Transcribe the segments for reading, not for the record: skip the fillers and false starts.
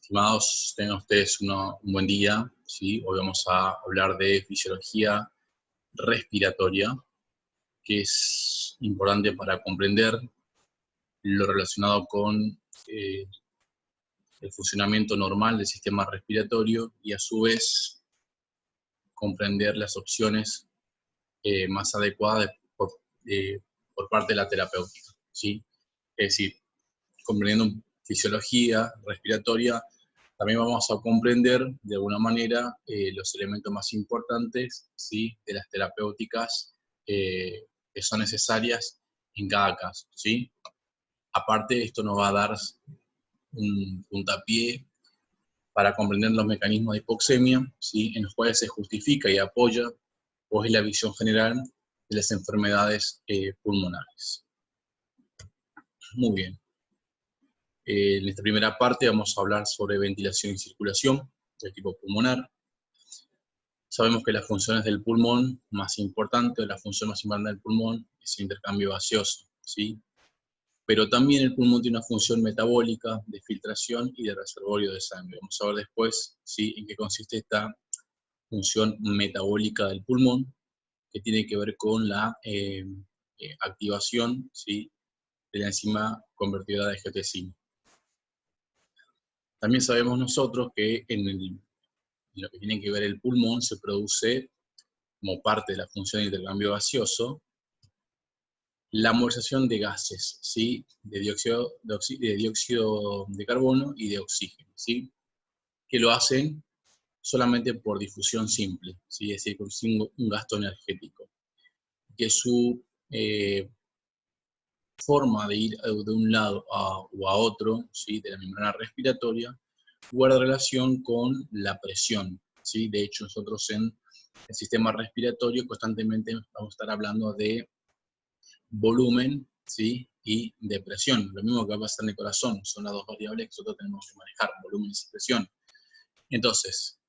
Estimados, tengan ustedes un buen día, ¿sí? Hoy vamos a hablar de fisiología respiratoria, que es importante para comprender lo relacionado con el funcionamiento normal del sistema respiratorio y a su vez comprender las opciones más adecuadas por parte de la terapéutica, ¿sí? Es decir, comprendiendo fisiología respiratoria, también vamos a comprender de alguna manera los elementos más importantes, ¿sí?, de las terapéuticas que son necesarias en cada caso, ¿sí? Aparte, esto nos va a dar un puntapié para comprender los mecanismos de hipoxemia, ¿sí?, en los cuales se justifica y apoya pues, la visión general de las enfermedades pulmonares. Muy bien. En esta primera parte vamos a hablar sobre ventilación y circulación del tipo pulmonar. Sabemos que las funciones del pulmón más importante, la función más importante del pulmón es el intercambio gaseoso, ¿sí? Pero también el pulmón tiene una función metabólica, de filtración y de reservorio de sangre. Vamos a ver después, ¿sí?, en qué consiste esta función metabólica del pulmón, que tiene que ver con la activación, ¿sí?, de la enzima convertidora de angiotensina. También sabemos nosotros que en lo que tiene que ver el pulmón se produce, como parte de la función de intercambio gaseoso, la movilización de gases, ¿sí?, de dióxido de carbono y de oxígeno, ¿sí?, que lo hacen solamente por difusión simple, ¿sí?, es decir, sin un gasto energético. Que su forma de ir de un lado o a otro, ¿sí?, de la membrana respiratoria, guarda relación con la presión, ¿sí? De hecho, nosotros en el sistema respiratorio constantemente vamos a estar hablando de volumen, ¿sí?, y de presión. Lo mismo que va a pasar en el corazón, son las dos variables que nosotros tenemos que manejar, volumen y presión. Entonces,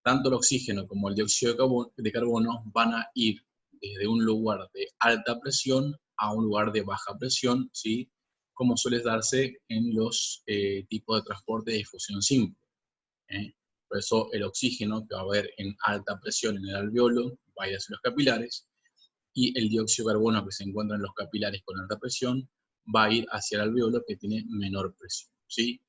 tanto el oxígeno como el dióxido de carbono van a ir desde un lugar de alta presión a un lugar de baja presión, ¿sí?, como suele darse en los tipos de transporte de difusión simple. Por eso el oxígeno, que va a haber en alta presión en el alveolo, va a ir hacia los capilares, y el dióxido de carbono que se encuentra en los capilares con alta presión va a ir hacia el alveolo que tiene menor presión, ¿sí?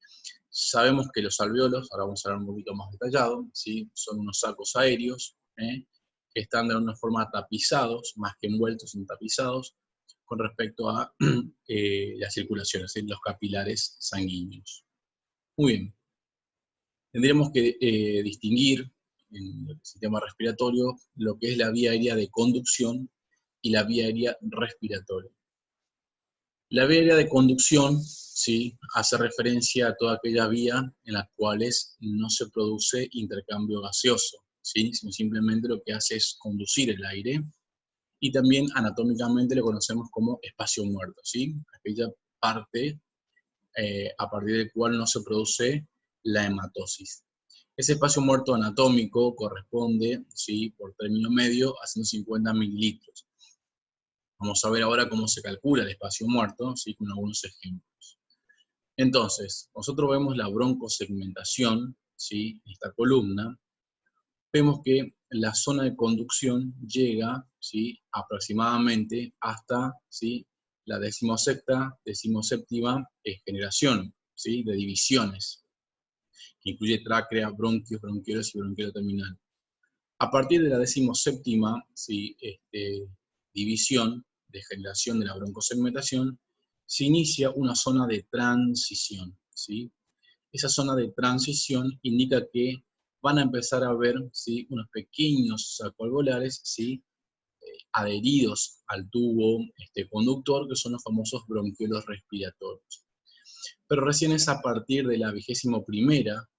Sabemos que los alveolos, ahora vamos a hablar un poquito más detallado, ¿sí?, son unos sacos aéreos que están de alguna forma tapizados, más que envueltos, son tapizados con respecto a la circulación, es decir, los capilares sanguíneos. Muy bien. Tendríamos que distinguir en el sistema respiratorio lo que es la vía aérea de conducción y la vía aérea respiratoria. La vía aérea de conducción, ¿sí?, hace referencia a toda aquella vía en las cuales no se produce intercambio gaseoso, ¿sí?, sino simplemente lo que hace es conducir el aire, y también anatómicamente lo conocemos como espacio muerto, ¿sí?, aquella parte a partir del cual no se produce la hematosis. Ese espacio muerto anatómico corresponde, ¿sí?, por término medio a 150 mililitros. Vamos a ver ahora cómo se calcula el espacio muerto, ¿sí?, con algunos ejemplos. Entonces, nosotros vemos la broncosegmentación, ¿sí?, en esta columna. Vemos que la zona de conducción llega, ¿sí?, aproximadamente hasta, ¿sí?, la decimoséptima generación, ¿sí?, de divisiones, que incluye tráquea, bronquios, bronquiolos y bronquiolo terminal. A partir de la decimoséptima, ¿sí?, división de generación de la broncosegmentación, se inicia una zona de transición, ¿sí? Esa zona de transición indica que van a empezar a ver, ¿sí?, unos pequeños sacos alveolares, ¿sí?, adheridos al tubo conductor, que son los famosos bronquiolos respiratorios. Pero recién es a partir de la 21ª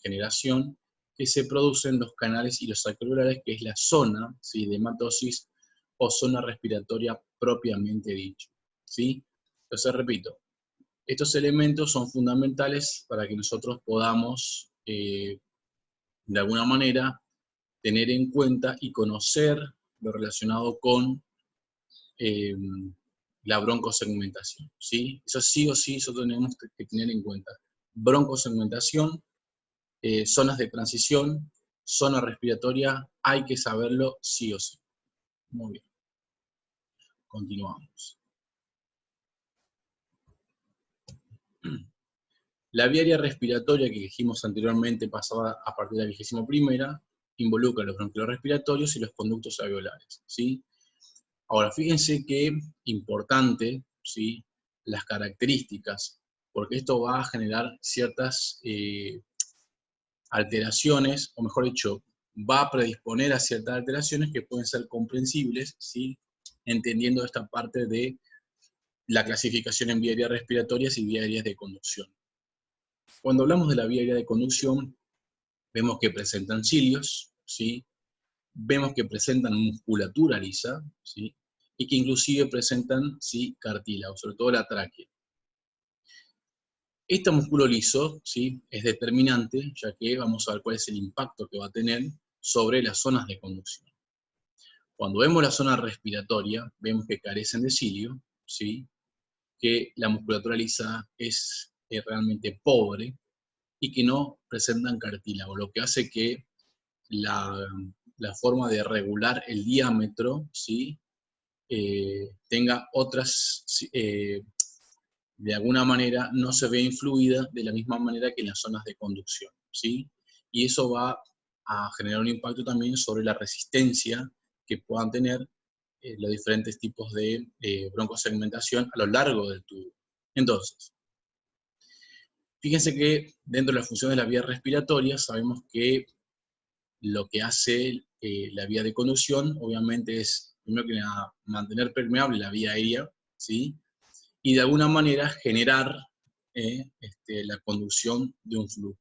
generación que se producen los canales y los sacos alveolares, que es la zona, ¿sí?, de hematosis o zona respiratoria propiamente dicho, ¿sí? Entonces, repito, estos elementos son fundamentales para que nosotros podamos, de alguna manera, tener en cuenta y conocer lo relacionado con la broncosegmentación, ¿sí? Eso sí o sí, eso tenemos que tener en cuenta. Broncosegmentación zonas de transición, zona respiratoria, hay que saberlo sí o sí. Muy bien. Continuamos. La vía aérea respiratoria que dijimos anteriormente pasaba a partir de la 21ª, involucra los bronquiolos respiratorios y los conductos alveolares, ¿sí? Ahora, fíjense que importante, ¿sí?, las características, porque esto va a generar ciertas alteraciones, o mejor dicho, va a predisponer a ciertas alteraciones que pueden ser comprensibles, ¿sí?, entendiendo esta parte de la clasificación en vía aérea respiratorias y vía aéreas de conducción. Cuando hablamos de la vía aérea de conducción, vemos que presentan cilios, ¿sí?, vemos que presentan musculatura lisa, ¿sí?, y que inclusive presentan, ¿sí?, cartílago, sobre todo la tráquea. Este músculo liso, ¿sí?, es determinante, ya que vamos a ver cuál es el impacto que va a tener sobre las zonas de conducción. Cuando vemos la zona respiratoria, vemos que carecen de cilio, ¿sí?, que la musculatura lisa es realmente pobre y que no presentan cartílago, lo que hace que la forma de regular el diámetro, ¿sí?, tenga otras, de alguna manera no se ve influida de la misma manera que en las zonas de conducción, ¿sí? Y eso va a generar un impacto también sobre la resistencia que puedan tener los diferentes tipos de broncosegmentación a lo largo del tubo. Entonces, fíjense que dentro de la función de la vía respiratoria sabemos que lo que hace la vía de conducción, obviamente, es, primero que nada, mantener permeable la vía aérea, ¿sí?, y de alguna manera generar la conducción de un flujo.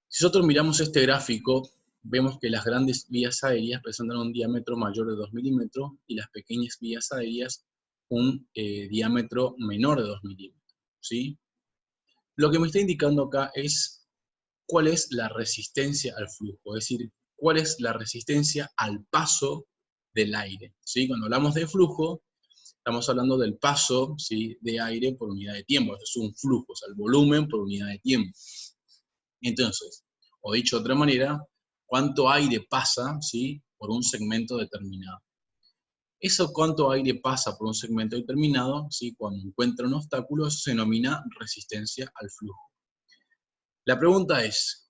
Si nosotros miramos este gráfico, vemos que las grandes vías aéreas presentan un diámetro mayor de 2 milímetros y las pequeñas vías aéreas un diámetro menor de 2 milímetros, ¿sí? Lo que me está indicando acá es cuál es la resistencia al flujo, es decir, cuál es la resistencia al paso del aire, ¿sí? Cuando hablamos de flujo, estamos hablando del paso, ¿sí?, de aire por unidad de tiempo. Eso es un flujo, o sea, el volumen por unidad de tiempo. Entonces, o dicho de otra manera, cuánto aire pasa, ¿sí?, por un segmento determinado. Eso cuánto aire pasa por un segmento determinado, ¿sí?, cuando encuentra un obstáculo, eso se denomina resistencia al flujo. La pregunta es,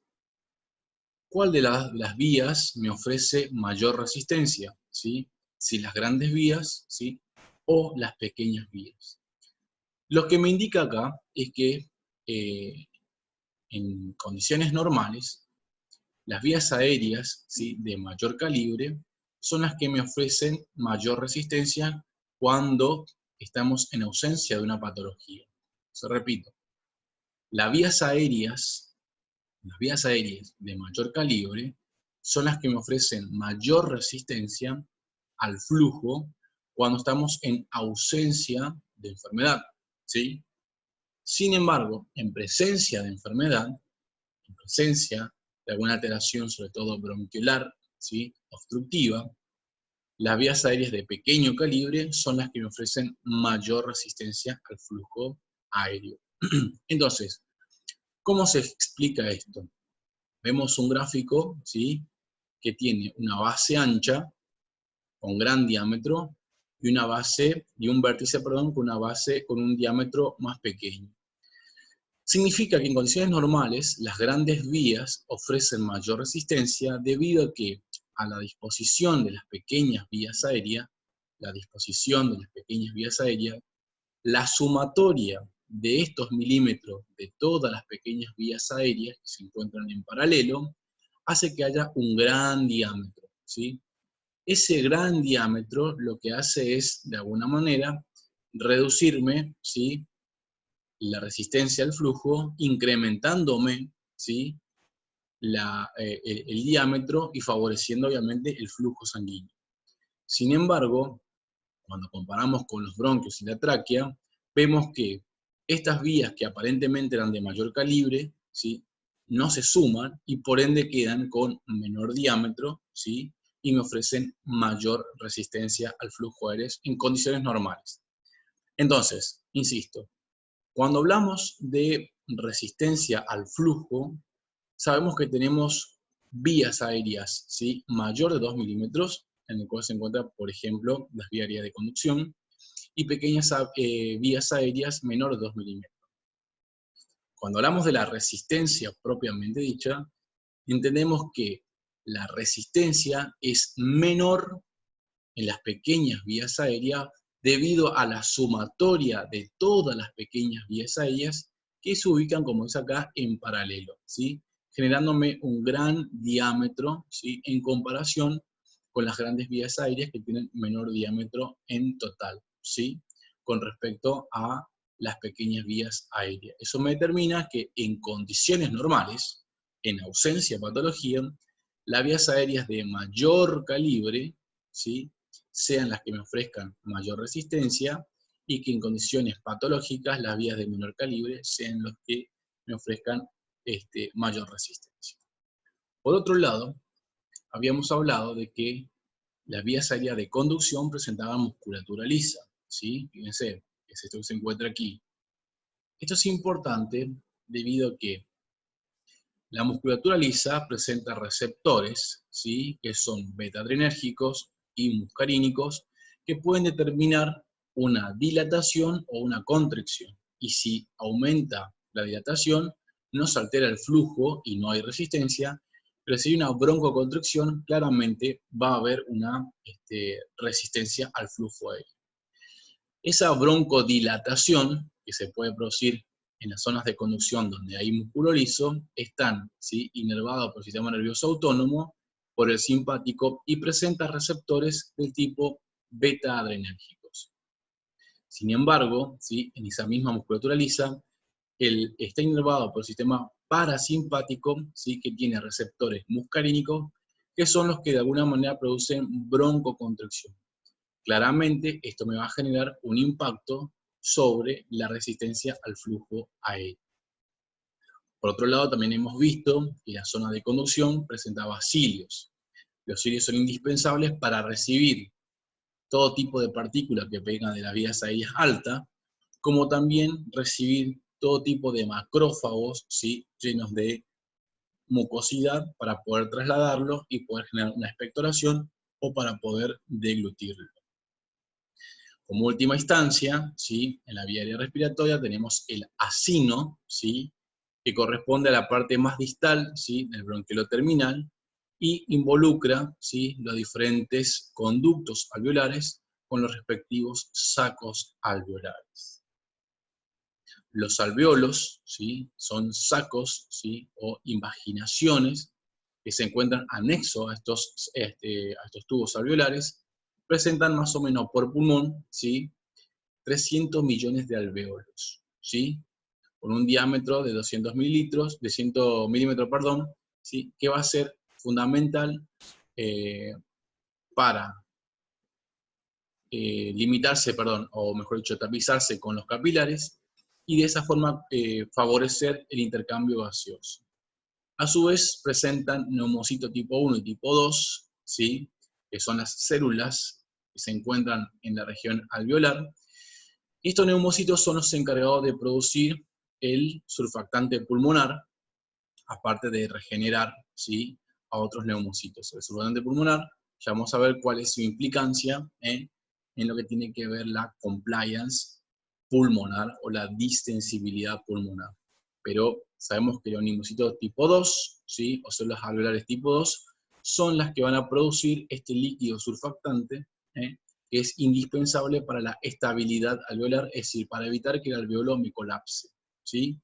¿cuál de las vías me ofrece mayor resistencia? ¿Sí? Si las grandes vías, ¿sí?, o las pequeñas vías. Lo que me indica acá es que en condiciones normales, las vías aéreas, ¿sí?, de mayor calibre son las que me ofrecen mayor resistencia cuando estamos en ausencia de una patología. Se repito, las vías aéreas de mayor calibre son las que me ofrecen mayor resistencia al flujo cuando estamos en ausencia de enfermedad, ¿sí? Sin embargo, en presencia de enfermedad, en presencia de alguna alteración, sobre todo bronquiolar, ¿sí?, obstructiva, las vías aéreas de pequeño calibre son las que me ofrecen mayor resistencia al flujo aéreo. Entonces, ¿cómo se explica esto? Vemos un gráfico, ¿sí?, que tiene una base ancha con gran diámetro y un vértice, perdón, con una base con un diámetro más pequeño. Significa que en condiciones normales las grandes vías ofrecen mayor resistencia debido a que a la disposición de las pequeñas vías aéreas, la sumatoria de estos milímetros de todas las pequeñas vías aéreas que se encuentran en paralelo hace que haya un gran diámetro, ¿sí? Ese gran diámetro lo que hace es, de alguna manera, reducirme, ¿sí?, la resistencia al flujo, incrementándome, ¿sí?, el diámetro y favoreciendo obviamente el flujo sanguíneo. Sin embargo, cuando comparamos con los bronquios y la tráquea, vemos que estas vías que aparentemente eran de mayor calibre, ¿sí?, no se suman y por ende quedan con menor diámetro, ¿sí?, y me ofrecen mayor resistencia al flujo aéreo en condiciones normales. Entonces, insisto, cuando hablamos de resistencia al flujo, sabemos que tenemos vías aéreas, ¿sí?, mayor de 2 milímetros, en el cual se encuentra, por ejemplo, las vías aéreas de conducción, y pequeñas vías aéreas menores de 2 milímetros. Cuando hablamos de la resistencia propiamente dicha, entendemos que la resistencia es menor en las pequeñas vías aéreas debido a la sumatoria de todas las pequeñas vías aéreas que se ubican, como es acá, en paralelo, ¿sí?, generándome un gran diámetro, ¿sí?, en comparación con las grandes vías aéreas que tienen menor diámetro en total, ¿sí?, con respecto a las pequeñas vías aéreas. Eso me determina que en condiciones normales, en ausencia de patología, las vías aéreas de mayor calibre, ¿sí?, sean las que me ofrezcan mayor resistencia, y que en condiciones patológicas las vías de menor calibre sean las que me ofrezcan mayor resistencia. Por otro lado, habíamos hablado de que las vías aéreas de conducción presentaban musculatura lisa, ¿sí? Fíjense, es esto que se encuentra aquí. Esto es importante debido a que la musculatura lisa presenta receptores, ¿sí?, que son beta-adrenérgicos y muscarínicos, que pueden determinar una dilatación o una contracción. Y si aumenta la dilatación, no se altera el flujo y no hay resistencia, pero si hay una broncoconstricción, claramente va a haber una resistencia al flujo aéreo. Esa broncodilatación que se puede producir en las zonas de conducción donde hay músculo liso, están, ¿sí?, inervados por el sistema nervioso autónomo, por el simpático, y presenta receptores del tipo beta-adrenérgicos. Sin embargo, ¿sí?, en esa misma musculatura lisa, está inervado por el sistema parasimpático, ¿sí?, que tiene receptores muscarínicos, que son los que de alguna manera producen broncoconstricción. Claramente, esto me va a generar un impacto sobre la resistencia al flujo aéreo. Por otro lado, también hemos visto que la zona de conducción presentaba cilios. Los cilios son indispensables para recibir todo tipo de partículas que vengan de las vías aéreas altas, como también recibir todo tipo de macrófagos, ¿sí?, llenos de mucosidad para poder trasladarlo y poder generar una expectoración o para poder deglutirlo. Como última instancia, ¿sí?, en la vía aérea respiratoria tenemos el acino, ¿sí?, que corresponde a la parte más distal, ¿sí?, del bronquiolo terminal, y involucra, ¿sí?, los diferentes conductos alveolares con los respectivos sacos alveolares. Los alveolos, ¿sí?, son sacos, ¿sí?, o invaginaciones que se encuentran anexos a estos tubos alveolares. Presentan más o menos por pulmón, ¿sí?, 300 millones de alvéolos, ¿sí?, con un diámetro de 200 milímetros, ¿sí?, que va a ser fundamental para limitarse, o mejor dicho, tapizarse con los capilares, y de esa forma favorecer el intercambio gaseoso. A su vez, presentan neumocitos tipo 1 y tipo 2, ¿sí?, que son las células que se encuentran en la región alveolar. Y estos neumocitos son los encargados de producir el surfactante pulmonar, aparte de regenerar, ¿sí?, a otros neumocitos. El surfactante pulmonar, ya vamos a ver cuál es su implicancia en lo que tiene que ver la compliance pulmonar o la distensibilidad pulmonar. Pero sabemos que los neumocitos tipo 2, ¿sí?, o células alveolares tipo 2, son las que van a producir este líquido surfactante, que es indispensable para la estabilidad alveolar, es decir, para evitar que el alveolo me colapse, ¿sí?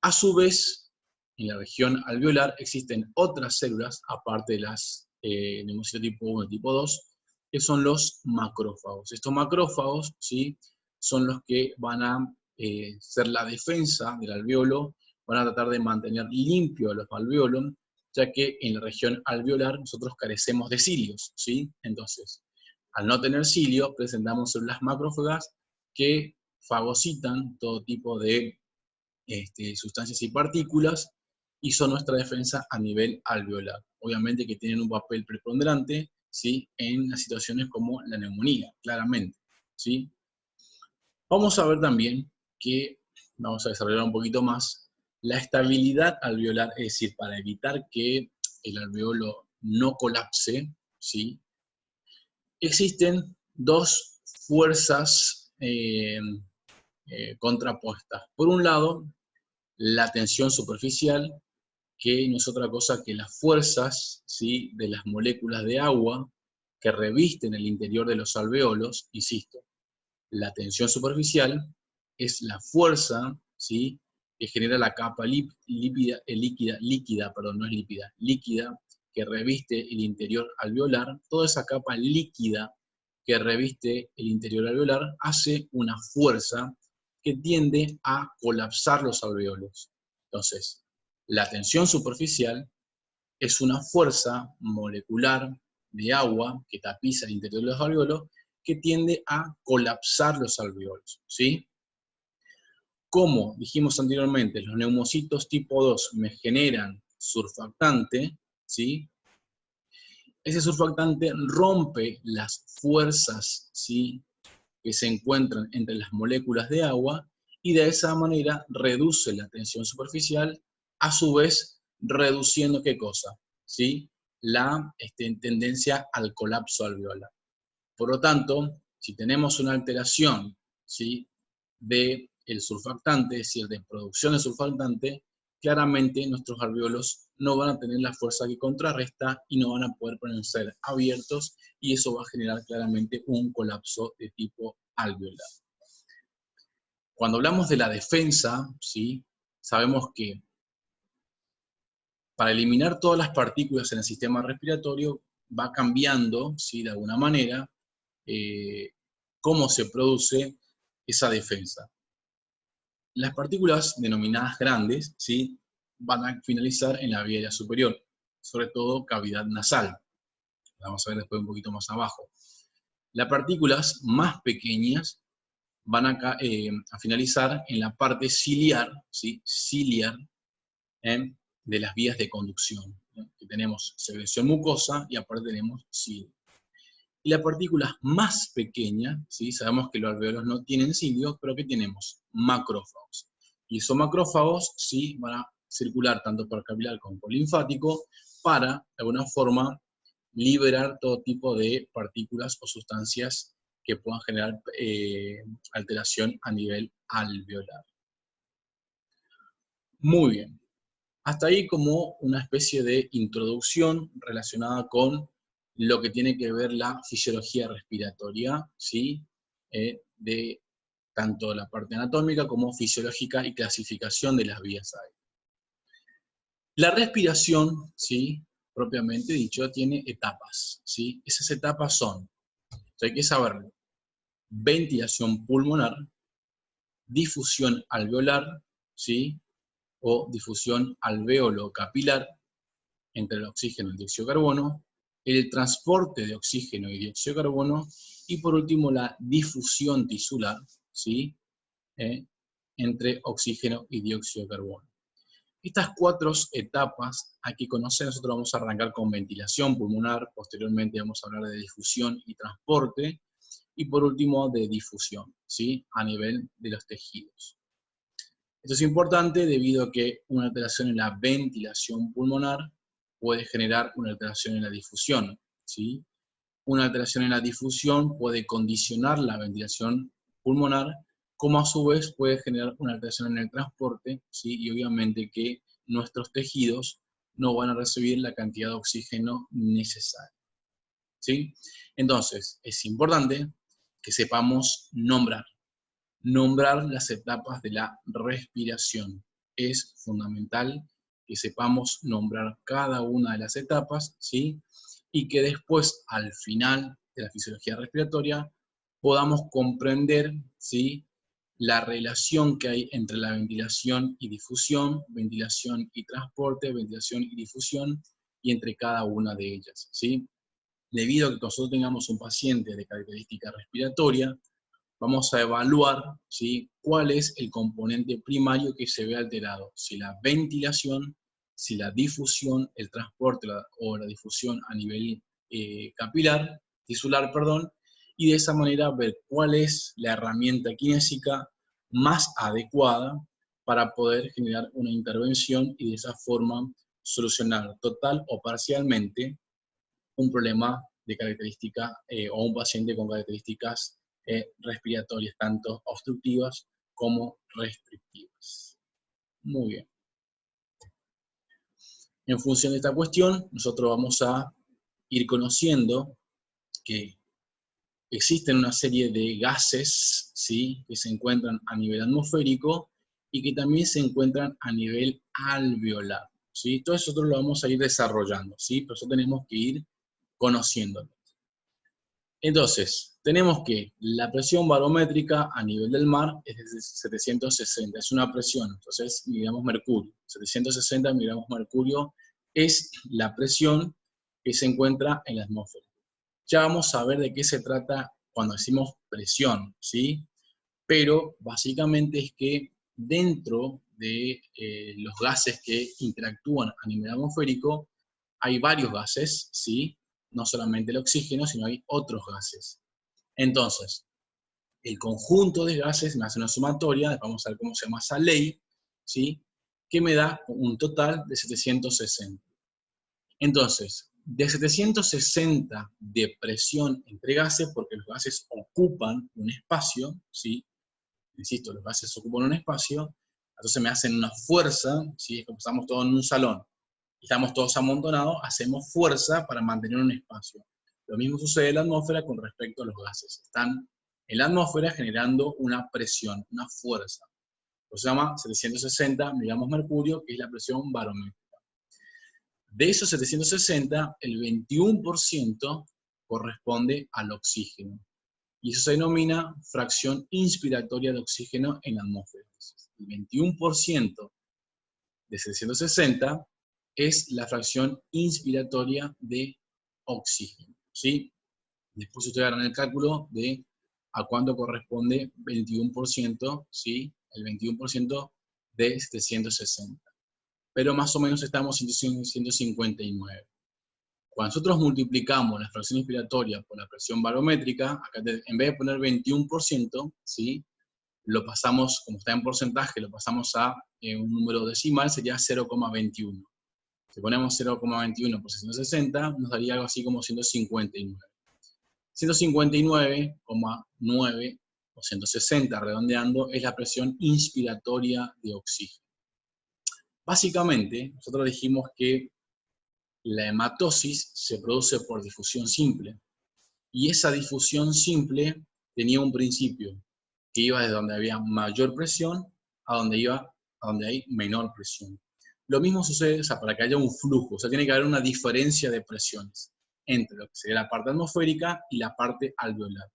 A su vez, en la región alveolar existen otras células, aparte de las neumocitos tipo 1 y tipo 2, que son los macrófagos. Estos macrófagos, ¿sí?, son los que van a ser la defensa del alveolo, van a tratar de mantener limpio los alveolos, ya que en la región alveolar nosotros carecemos de cilios, ¿sí? Entonces, al no tener cilio, presentamos células macrófagas que fagocitan todo tipo de sustancias y partículas, y son nuestra defensa a nivel alveolar. Obviamente que tienen un papel preponderante, ¿sí?, en las situaciones como la neumonía, claramente, ¿sí? Vamos a ver también que, vamos a desarrollar un poquito más, La estabilidad alveolar, es decir, para evitar que el alveolo no colapse, ¿sí? Existen dos fuerzas contrapuestas. Por un lado, la tensión superficial, que no es otra cosa que las fuerzas, ¿sí?, de las moléculas de agua que revisten el interior de los alveolos. Insisto, la tensión superficial es la fuerza, ¿sí?, que genera la capa líquida, que reviste el interior alveolar. Toda esa capa líquida que reviste el interior alveolar hace una fuerza que tiende a colapsar los alveolos. Entonces, la tensión superficial es una fuerza molecular de agua que tapiza el interior de los alveolos que tiende a colapsar los alveolos, ¿sí? Como dijimos anteriormente, los neumocitos tipo 2 me generan surfactante, ¿sí? Ese surfactante rompe las fuerzas, ¿sí?, que se encuentran entre las moléculas de agua y de esa manera reduce la tensión superficial, a su vez reduciendo ¿qué cosa? ¿Sí? La tendencia al colapso alveolar. Por lo tanto, si tenemos una alteración, ¿sí?, del surfactante, es decir, de producción de surfactante, claramente nuestros alveolos no van a tener la fuerza que contrarresta y no van a poder permanecer abiertos, y eso va a generar claramente un colapso de tipo alveolar. Cuando hablamos de la defensa, ¿sí?, sabemos que para eliminar todas las partículas en el sistema respiratorio va cambiando, ¿sí?, de alguna manera, cómo se produce esa defensa. Las partículas denominadas grandes, ¿sí?, van a finalizar en la vía aérea superior, sobre todo cavidad nasal. Vamos a ver después un poquito más abajo. Las partículas más pequeñas van a finalizar en la parte ciliar, ¿sí?, ciliar, de las vías de conducción. Que tenemos secreción mucosa y aparte tenemos cilio. Y las partículas más pequeñas, ¿sí?, sabemos que los alveolos no tienen cilios, pero que tenemos macrófagos. Y esos macrófagos, ¿sí?, van a circular tanto por capilar como por linfático para, de alguna forma, liberar todo tipo de partículas o sustancias que puedan generar alteración a nivel alveolar. Muy bien. Hasta ahí como una especie de introducción relacionada con lo que tiene que ver la fisiología respiratoria, ¿sí?, de tanto la parte anatómica como fisiológica y clasificación de las vías aéreas. La respiración, ¿sí?, propiamente dicho, tiene etapas, ¿sí? Esas etapas son, hay que saberlo: ventilación pulmonar, difusión alveolar, ¿sí?, o difusión alveolo-capilar entre el oxígeno y el dióxido de carbono, el transporte de oxígeno y dióxido de carbono, y por último la difusión tisular, ¿sí?, entre oxígeno y dióxido de carbono. Estas cuatro etapas hay que conocer. Nosotros vamos a arrancar con ventilación pulmonar, posteriormente vamos a hablar de difusión y transporte, y por último de difusión, ¿sí?, a nivel de los tejidos. Esto es importante debido a que una alteración en la ventilación pulmonar puede generar una alteración en la difusión, ¿sí? Una alteración en la difusión puede condicionar la ventilación pulmonar, como a su vez puede generar una alteración en el transporte, ¿sí?, y obviamente que nuestros tejidos no van a recibir la cantidad de oxígeno necesaria, ¿sí? Entonces, es importante que sepamos nombrar las etapas de la respiración. Es fundamental que sepamos nombrar cada una de las etapas, ¿sí?, y que después, al final de la fisiología respiratoria, podamos comprender, ¿sí?, la relación que hay entre la ventilación y difusión, ventilación y transporte, ventilación y difusión, y entre cada una de ellas, ¿sí? Debido a que nosotros tengamos un paciente de característica respiratoria, vamos a evaluar, ¿sí?, cuál es el componente primario que se ve alterado, si la ventilación, si la difusión, el transporte o la difusión a nivel tisular, y de esa manera ver cuál es la herramienta kinésica más adecuada para poder generar una intervención y de esa forma solucionar total o parcialmente un problema de característica o un paciente con características respiratorias, tanto obstructivas como restrictivas. Muy bien. En función de esta cuestión, nosotros vamos a ir conociendo que existen una serie de gases, ¿sí?, que se encuentran a nivel atmosférico y que también se encuentran a nivel alveolar, ¿sí? Todo eso nosotros lo vamos a ir desarrollando, ¿sí? Pero eso tenemos que ir conociéndolo. Entonces, tenemos que la presión barométrica a nivel del mar es de 760, es una presión, entonces miligramos mercurio. 760 miligramos mercurio es la presión que se encuentra en la atmósfera. Ya vamos a ver de qué se trata cuando decimos presión, ¿sí? Pero básicamente es que dentro de los gases que interactúan a nivel atmosférico, hay varios gases, ¿sí? No solamente el oxígeno, sino hay otros gases. Entonces, el conjunto de gases me hace una sumatoria, vamos a ver cómo se llama esa ley, ¿sí?, que me da un total de 760. Entonces, de 760 de presión entre gases, porque los gases ocupan un espacio, ¿sí? Insisto, los gases ocupan un espacio, entonces me hacen una fuerza, ¿sí? Es como estamos todos en un salón, estamos todos amontonados, hacemos fuerza para mantener un espacio. Lo mismo sucede en la atmósfera con respecto a los gases. Están en la atmósfera generando una presión, una fuerza. Se llama 760 miligramos mercurio, que es la presión barométrica. De esos 760, el 21% corresponde al oxígeno. Y eso se denomina fracción inspiratoria de oxígeno en la atmósfera. El 21% de 760 es la fracción inspiratoria de oxígeno, ¿sí? Después ustedes harán el cálculo de a cuánto corresponde 21%, ¿sí? El 21% de 760. Pero más o menos estamos en 159. Cuando nosotros multiplicamos la fracción inspiratoria por la presión barométrica, acá en vez de poner 21%, ¿sí?, lo pasamos, como está en porcentaje, lo pasamos a un número decimal, sería 0,21. Si ponemos 0,21 por 660, nos daría algo así como 159. 159,9 o 160, redondeando, es la presión inspiratoria de oxígeno. Básicamente, nosotros dijimos que la hematosis se produce por difusión simple, y esa difusión simple tenía un principio, que iba desde donde había mayor presión a donde hay menor presión. Lo mismo sucede, o sea, para que haya un flujo, o sea, tiene que haber una diferencia de presiones entre lo que sería la parte atmosférica y la parte alveolar.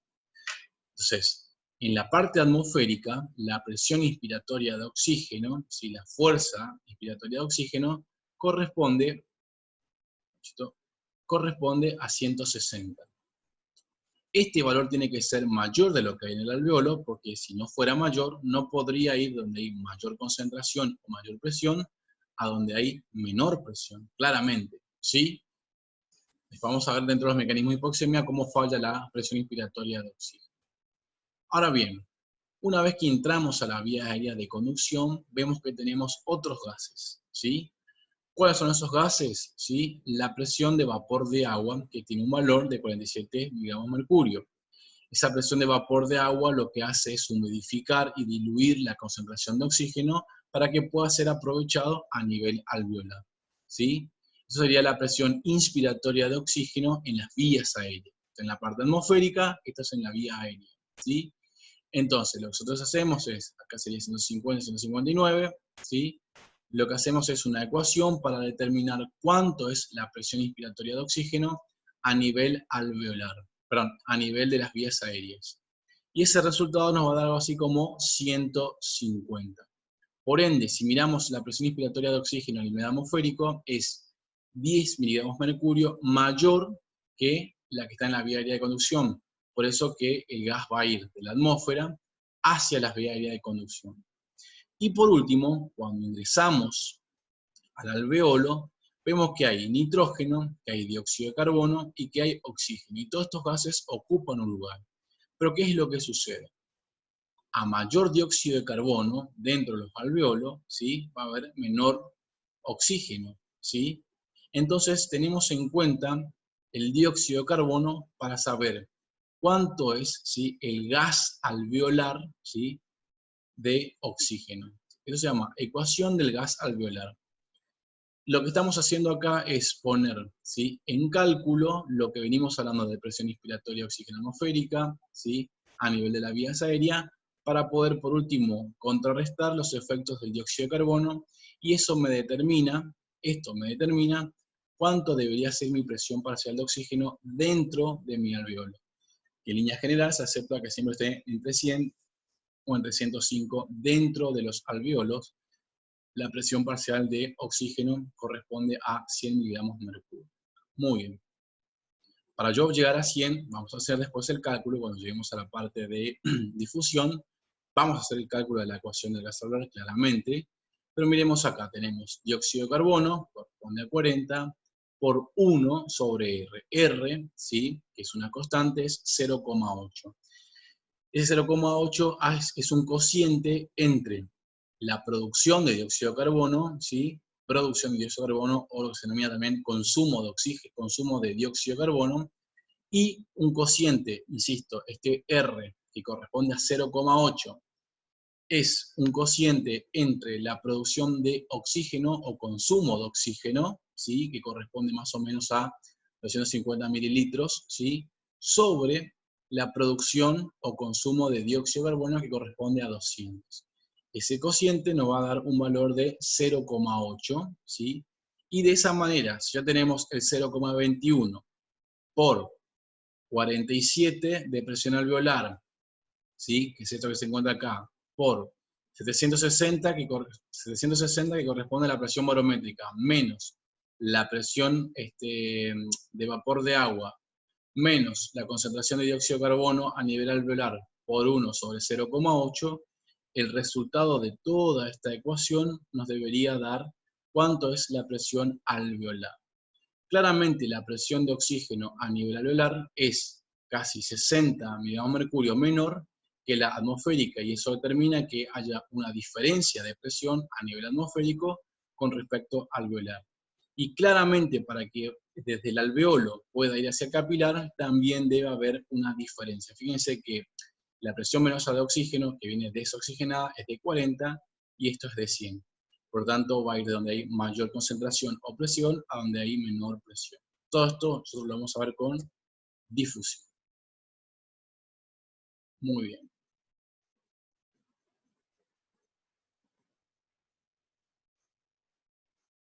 Entonces, en la parte atmosférica, la presión inspiratoria de oxígeno, si la fuerza inspiratoria de oxígeno, corresponde a 160. Este valor tiene que ser mayor de lo que hay en el alveolo, porque si no fuera mayor, no podría ir donde hay mayor concentración o mayor presión, a donde hay menor presión, claramente, ¿sí? Vamos a ver dentro de los mecanismos de hipoxemia cómo falla la presión inspiratoria de oxígeno. Ahora bien, una vez que entramos a la vía aérea de conducción, vemos que tenemos otros gases, ¿sí? ¿Cuáles son esos gases? ¿Sí? La presión de vapor de agua, que tiene un valor de 47 miligramos de mercurio. Esa presión de vapor de agua lo que hace es humidificar y diluir la concentración de oxígeno para que pueda ser aprovechado a nivel alveolar, ¿sí? Eso sería la presión inspiratoria de oxígeno en las vías aéreas. En la parte atmosférica, esto es en la vía aérea, ¿sí? Entonces, lo que nosotros hacemos es, acá sería 150, 159, ¿sí? Lo que hacemos es una ecuación para determinar cuánto es la presión inspiratoria de oxígeno a nivel alveolar, perdón, a nivel de las vías aéreas. Y ese resultado nos va a dar algo así como 150. Por ende, si miramos la presión inspiratoria de oxígeno a nivel atmosférico, es 10 miligramos de mercurio mayor que la que está en la vía aérea de conducción. Por eso que el gas va a ir de la atmósfera hacia las vías aéreas de conducción. Y por último, cuando ingresamos al alveolo, vemos que hay nitrógeno, que hay dióxido de carbono y que hay oxígeno. Y todos estos gases ocupan un lugar. Pero ¿qué es lo que sucede? a mayor dióxido de carbono dentro de los alveolos, ¿sí? Va a haber menor oxígeno, ¿sí? Entonces tenemos en cuenta el dióxido de carbono para saber cuánto es, ¿sí?, el gas alveolar, ¿sí?, de oxígeno. Eso se llama ecuación del gas alveolar. Lo que estamos haciendo acá es poner, ¿sí?, en cálculo lo que venimos hablando de presión inspiratoria oxígeno atmosférica, ¿sí?, a nivel de la vía aérea, para poder, por último, contrarrestar los efectos del dióxido de carbono, y esto me determina cuánto debería ser mi presión parcial de oxígeno dentro de mi alveolo. En línea general se acepta que siempre esté entre 100 o entre 105 dentro de los alveolos. La presión parcial de oxígeno corresponde a 100 miligramos de mercurio. Muy bien. Para yo llegar a 100, vamos a hacer después el cálculo, cuando lleguemos a la parte de difusión, vamos a hacer el cálculo de la ecuación del gas alveolar claramente, pero miremos acá, tenemos dióxido de carbono, corresponde a 40, por 1 sobre R. R, ¿sí?, que es una constante, es 0,8. Ese 0,8 es un cociente entre la producción de dióxido de carbono, ¿sí?, producción de dióxido de carbono, o lo que se denomina también consumo de oxígeno, consumo de dióxido de carbono, y un cociente, insisto, este R, que corresponde a 0,8, es un cociente entre la producción de oxígeno o consumo de oxígeno, ¿sí?, que corresponde más o menos a 250 mililitros, ¿sí?, sobre la producción o consumo de dióxido de carbono, que corresponde a 200. Ese cociente nos va a dar un valor de 0,8, ¿sí? Y de esa manera, si ya tenemos el 0,21 por 47 de presión alveolar, ¿sí?, que es esto que se encuentra acá, por 760 que corresponde a la presión barométrica, menos la presión de vapor de agua, menos la concentración de dióxido de carbono a nivel alveolar por 1 sobre 0,8, el resultado de toda esta ecuación nos debería dar cuánto es la presión alveolar. Claramente la presión de oxígeno a nivel alveolar es casi 60 miligramos de mercurio menor que la atmosférica, y eso determina que haya una diferencia de presión a nivel atmosférico con respecto al alveolar. Y claramente para que desde el alveolo pueda ir hacia capilar, también debe haber una diferencia. Fíjense que la presión venosa de oxígeno, que viene desoxigenada, es de 40 y esto es de 100. Por tanto, va a ir de donde hay mayor concentración o presión a donde hay menor presión. Todo esto nosotros lo vamos a ver con difusión. Muy bien.